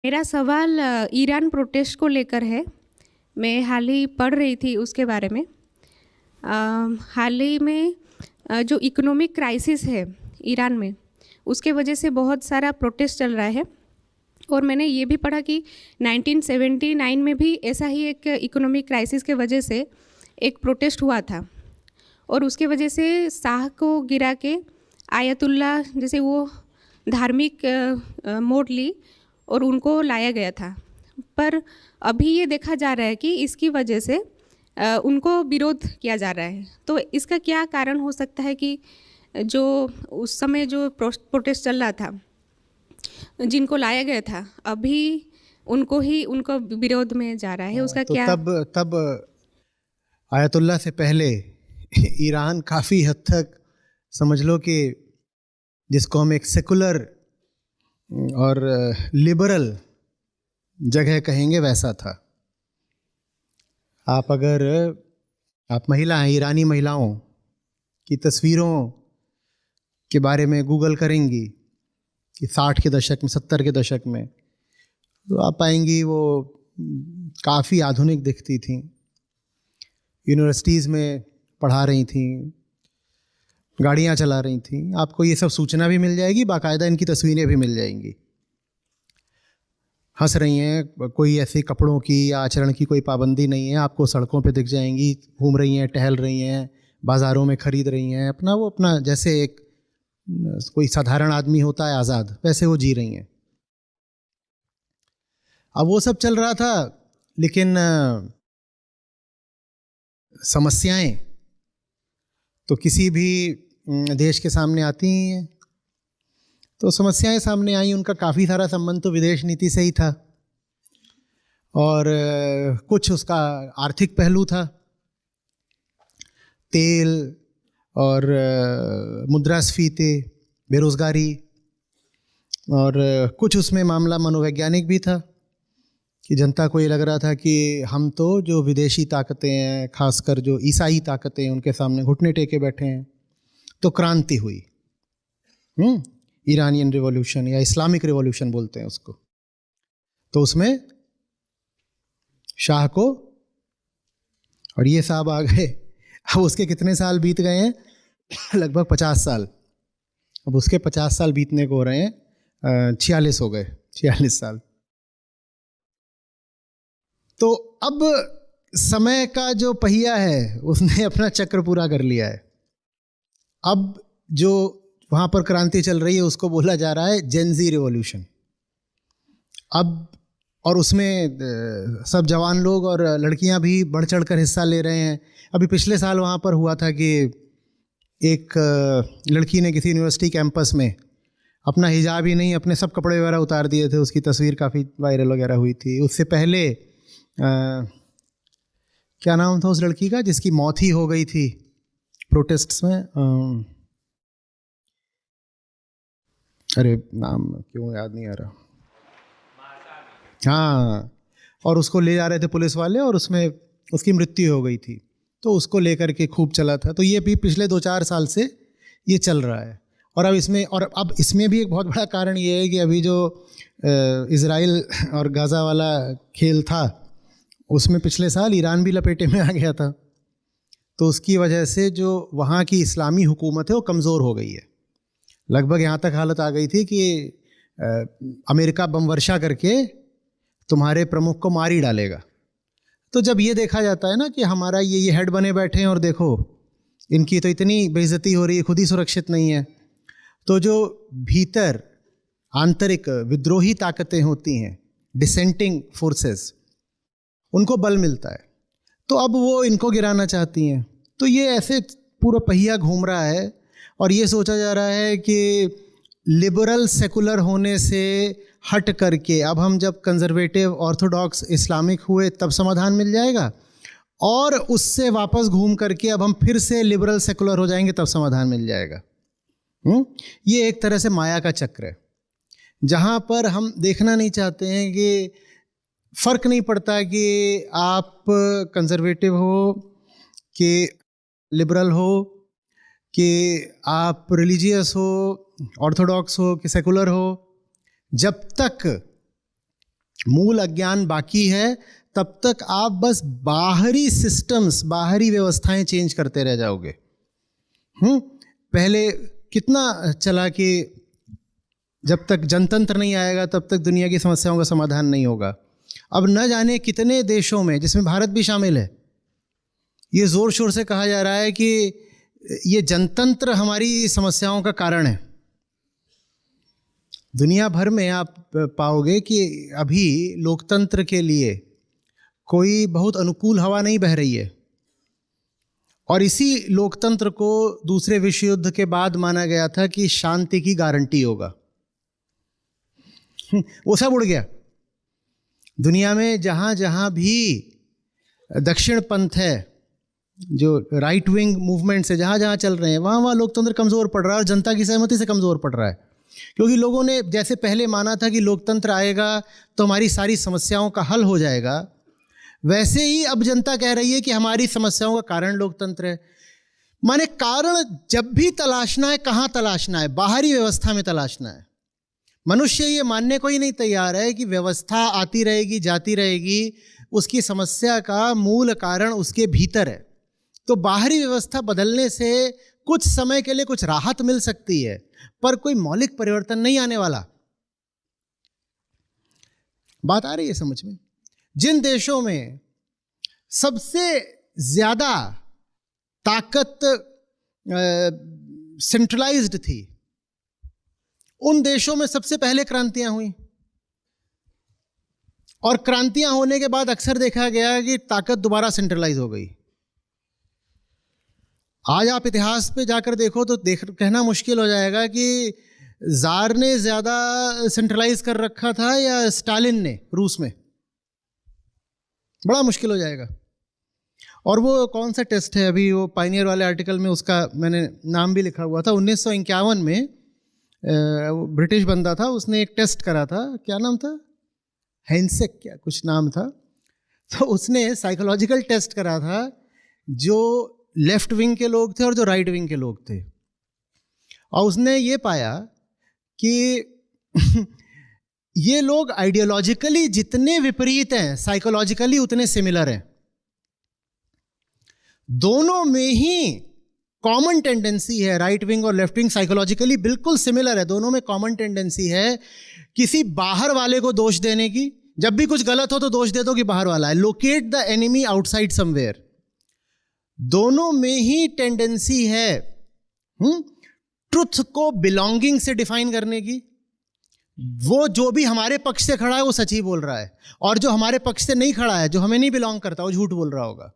मेरा सवाल Iran protest को लेकर है। मैं हाल ही पढ़ रही थी उसके बारे में। हाल ही में जो इकोनॉमिक क्राइसिस है ईरान में, उसके वजह से बहुत सारा प्रोटेस्ट चल रहा है। और मैंने ये भी पढ़ा कि 1979 में भी ऐसा ही एक इकोनॉमिक क्राइसिस के वजह से एक प्रोटेस्ट हुआ था, और उसके वजह से शाह को गिरा के आयतुल्ला जैसे वो धार्मिक मोड़ ली और उनको लाया गया था। पर अभी ये देखा जा रहा है कि इसकी वजह से उनको विरोध किया जा रहा है। तो इसका क्या कारण हो सकता है कि जो उस समय जो प्रोटेस्ट चल रहा था, जिनको लाया गया था, अभी उनको विरोध में जा रहा है? उसका तो क्या? तब आयतुल्ला से पहले ईरान काफ़ी हद तक समझ लो कि जिसको हम एक सेकुलर और लिबरल जगह कहेंगे वैसा था। आप अगर महिला हैं, ईरानी महिलाओं की तस्वीरों के बारे में गूगल करेंगी कि 60 के दशक में, 70 के दशक में, तो आप पाएंगी वो काफ़ी आधुनिक दिखती थी। यूनिवर्सिटीज़ में पढ़ा रही थी, गाड़ियाँ चला रही थी। आपको ये सब सूचना भी मिल जाएगी, बाकायदा इनकी तस्वीरें भी मिल जाएंगी। हंस रही हैं, कोई ऐसे कपड़ों की या आचरण की कोई पाबंदी नहीं है, आपको सड़कों पे दिख जाएंगी, घूम रही हैं, टहल रही हैं, बाज़ारों में ख़रीद रही हैं, अपना जैसे एक कोई साधारण आदमी होता है आज़ाद, वैसे वो जी रही हैं। अब वो सब चल रहा था, लेकिन समस्याएं तो किसी भी देश के सामने आती ही हैं। तो समस्याएं सामने आई, उनका काफ़ी सारा संबंध तो विदेश नीति से ही था, और कुछ उसका आर्थिक पहलू था, तेल और मुद्रास्फीति, बेरोज़गारी, और कुछ उसमें मामला मनोवैज्ञानिक भी था कि जनता को ये लग रहा था कि हम तो जो विदेशी ताकतें हैं, खासकर जो ईसाई ताकतें हैं, उनके सामने घुटने टेके बैठे हैं। तो क्रांति हुई, ईरानियन रिवॉल्यूशन या इस्लामिक रिवॉल्यूशन बोलते हैं उसको। तो उसमें शाह को, और ये साहब आ गए। अब उसके कितने साल बीत गए हैं? लगभग 50 साल। अब उसके 50 साल बीतने को हो रहे हैं, 46 हो गए, 46 साल। तो अब समय का जो पहिया है उसने अपना चक्र पूरा कर लिया है। अब जो वहाँ पर क्रांति चल रही है उसको बोला जा रहा है जेनजी रिवॉल्यूशन। अब और उसमें सब जवान लोग और लड़कियां भी बढ़ चढ़ कर हिस्सा ले रहे हैं। अभी पिछले साल वहाँ पर हुआ था कि एक लड़की ने किसी यूनिवर्सिटी कैंपस में अपना हिजाब ही नहीं, अपने सब कपड़े वगैरह उतार दिए थे। उसकी तस्वीर काफ़ी वायरल वगैरह हुई थी। उससे पहले क्या नाम था उस लड़की का जिसकी मौत ही हो गई थी प्रोटेस्ट्स में? अरे नाम क्यों याद नहीं आ रहा। हाँ, और उसको ले जा रहे थे पुलिस वाले और उसमें उसकी मृत्यु हो गई थी। तो उसको लेकर के खूब चला था। तो ये भी पिछले 2-4 साल से ये चल रहा है। और अब इसमें भी एक बहुत बड़ा कारण ये है कि अभी जो इज़राइल और गाज़ा वाला खेल था, उसमें पिछले साल ईरान भी लपेटे में आ गया था। तो उसकी वजह से जो वहाँ की इस्लामी हुकूमत है वो कमज़ोर हो गई है। लगभग यहाँ तक हालत आ गई थी कि अमेरिका बम वर्षा करके तुम्हारे प्रमुख को मार ही डालेगा। तो जब ये देखा जाता है ना कि हमारा ये हेड बने बैठे हैं और देखो इनकी तो इतनी बेइज्जती हो रही है, खुद ही सुरक्षित नहीं है, तो जो भीतर आंतरिक विद्रोही ताकतें होती हैं, डिसेंटिंग फोर्सेस, उनको बल मिलता है। तो अब वो इनको गिराना चाहती हैं। तो ये ऐसे पूरा पहिया घूम रहा है और ये सोचा जा रहा है कि लिबरल सेकुलर होने से हट करके अब हम जब कंजर्वेटिव ऑर्थोडॉक्स इस्लामिक हुए तब समाधान मिल जाएगा, और उससे वापस घूम करके अब हम फिर से लिबरल सेकुलर हो जाएंगे तब समाधान मिल जाएगा। ये एक तरह से माया का चक्र है, जहाँ पर हम देखना नहीं चाहते हैं कि फ़र्क नहीं पड़ता कि आप कंजर्वेटिव हो कि लिबरल हो, कि आप रिलीजियस हो, ऑर्थोडॉक्स हो कि सेकुलर हो, जब तक मूल अज्ञान बाकी है, तब तक आप बस बाहरी सिस्टम्स, बाहरी व्यवस्थाएं चेंज करते रह जाओगे। पहले कितना चला कि जब तक जनतंत्र नहीं आएगा तब तक दुनिया की समस्याओं का समाधान नहीं होगा। अब न जाने कितने देशों में, जिसमें भारत भी शामिल है, ये ज़ोर शोर से कहा जा रहा है कि ये जनतंत्र हमारी समस्याओं का कारण है। दुनिया भर में आप पाओगे कि अभी लोकतंत्र के लिए कोई बहुत अनुकूल हवा नहीं बह रही है, और इसी लोकतंत्र को दूसरे विश्व युद्ध के बाद माना गया था कि शांति की गारंटी होगा। वो सब उड़ गया। दुनिया में जहाँ जहाँ भी दक्षिण पंथ है, जो राइट विंग मूवमेंट्स है, जहाँ जहाँ चल रहे हैं, वहाँ वहाँ लोकतंत्र कमज़ोर पड़ रहा है, और जनता की सहमति से कमज़ोर पड़ रहा है। क्योंकि लोगों ने जैसे पहले माना था कि लोकतंत्र आएगा तो हमारी सारी समस्याओं का हल हो जाएगा, वैसे ही अब जनता कह रही है कि हमारी समस्याओं का कारण लोकतंत्र है। माने कारण जब भी तलाशना है, कहाँ तलाशना है? बाहरी व्यवस्था में तलाशना है। मनुष्य ये मानने को ही नहीं तैयार है कि व्यवस्था आती रहेगी, जाती रहेगी, उसकी समस्या का मूल कारण उसके भीतर है। तो बाहरी व्यवस्था बदलने से कुछ समय के लिए कुछ राहत मिल सकती है, पर कोई मौलिक परिवर्तन नहीं आने वाला। बात आ रही है समझ में? जिन देशों में सबसे ज्यादा ताकत सेंट्रलाइज्ड थी, उन देशों में सबसे पहले क्रांतियां हुई, और क्रांतियां होने के बाद अक्सर देखा गया कि ताकत दोबारा सेंट्रलाइज हो गई। आज आप इतिहास पे जाकर देखो तो कहना मुश्किल हो जाएगा कि जार ने ज्यादा सेंट्रलाइज कर रखा था या स्टालिन ने रूस में। बड़ा मुश्किल हो जाएगा। और वो कौन सा टेस्ट है, अभी वो पायनियर वाले आर्टिकल में उसका मैंने नाम भी लिखा हुआ था। 1951 में ब्रिटिश बंदा था, उसने एक टेस्ट करा था, क्या नाम था, हेंसेक क्या कुछ नाम था। तो उसने साइकोलॉजिकल टेस्ट करा था जो लेफ्ट विंग के लोग थे और जो राइट विंग के लोग थे, और उसने ये पाया कि ये लोग आइडियोलॉजिकली जितने विपरीत हैं, साइकोलॉजिकली उतने सिमिलर हैं। दोनों में ही कॉमन टेंडेंसी है, राइट विंग और लेफ्ट विंग साइकोलॉजिकली बिल्कुल सिमिलर है। दोनों में कॉमन टेंडेंसी है किसी बाहर वाले को दोष देने की। जब भी कुछ गलत हो तो दोष दे दो कि बाहर वाला है। Locate the enemy outside somewhere. दोनों में ही टेंडेंसी है ट्रुथ को बिलोंगिंग से डिफाइन करने की। वो जो भी हमारे पक्ष से खड़ा है वो सच ही बोल रहा है, और जो हमारे पक्ष से नहीं खड़ा है, जो हमें नहीं बिलोंग करता, वो झूठ बोल रहा होगा।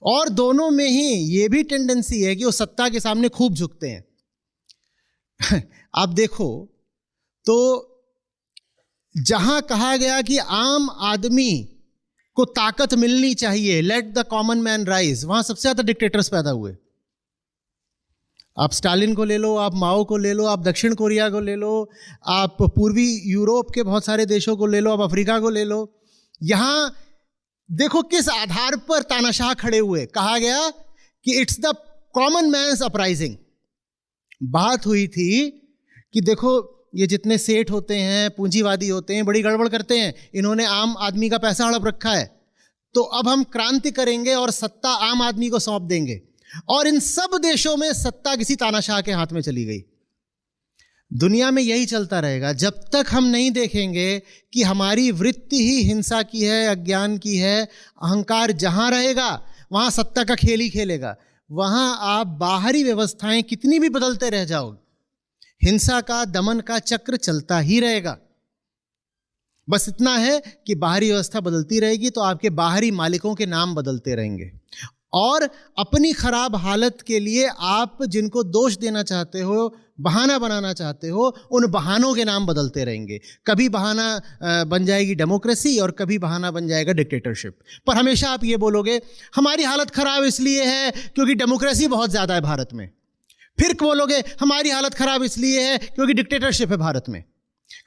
और दोनों में ही ये भी टेंडेंसी है कि वो सत्ता के सामने खूब झुकते हैं। आप देखो तो जहां कहा गया कि आम आदमी को ताकत मिलनी चाहिए, let the common man rise, वहां सबसे ज्यादा डिक्टेटर्स पैदा हुए। आप स्टालिन को ले लो, आप माओ को ले लो, आप दक्षिण कोरिया को ले लो, आप पूर्वी यूरोप के बहुत सारे देशों को ले लो, आप अफ्रीका को ले लो। यहां देखो किस आधार पर तानाशाह खड़े हुए। कहा गया कि it's the common man's uprising. बात हुई थी कि देखो ये जितने सेठ होते हैं, पूंजीवादी होते हैं, बड़ी गड़बड़ करते हैं, इन्होंने आम आदमी का पैसा हड़प रखा है, तो अब हम क्रांति करेंगे और सत्ता आम आदमी को सौंप देंगे। और इन सब देशों में सत्ता किसी तानाशाह के हाथ में चली गई। दुनिया में यही चलता रहेगा जब तक हम नहीं देखेंगे कि हमारी वृत्ति ही हिंसा की है, अज्ञान की है। अहंकार जहां रहेगा वहां सत्ता का खेल ही खेलेगा। वहां आप बाहरी व्यवस्थाएं कितनी भी बदलते रह जाओ, हिंसा का, दमन का चक्र चलता ही रहेगा। बस इतना है कि बाहरी व्यवस्था बदलती रहेगी तो आपके बाहरी मालिकों के नाम बदलते रहेंगे, और अपनी खराब हालत के लिए आप जिनको दोष देना चाहते हो, बहाना बनाना चाहते हो, उन बहानों के नाम बदलते रहेंगे। कभी बहाना बन जाएगी डेमोक्रेसी और कभी बहाना बन जाएगा डिक्टेटरशिप। पर हमेशा आप ये बोलोगे हमारी हालत खराब इसलिए है क्योंकि डेमोक्रेसी बहुत ज़्यादा है भारत में। फिर बोलोगे हमारी हालत खराब इसलिए है क्योंकि डिक्टेटरशिप है भारत में।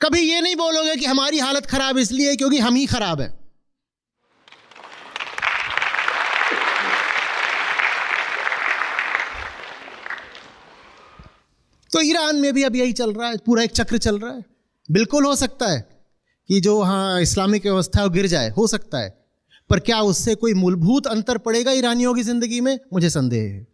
कभी ये नहीं बोलोगे कि हमारी हालत खराब इसलिए है क्योंकि हम ही खराब हैं। तो ईरान में भी अब यही चल रहा है, पूरा एक चक्र चल रहा है। बिल्कुल हो सकता है कि जो हाँ इस्लामिक व्यवस्था है वो गिर जाए, हो सकता है, पर क्या उससे कोई मूलभूत अंतर पड़ेगा ईरानियों की ज़िंदगी में? मुझे संदेह है।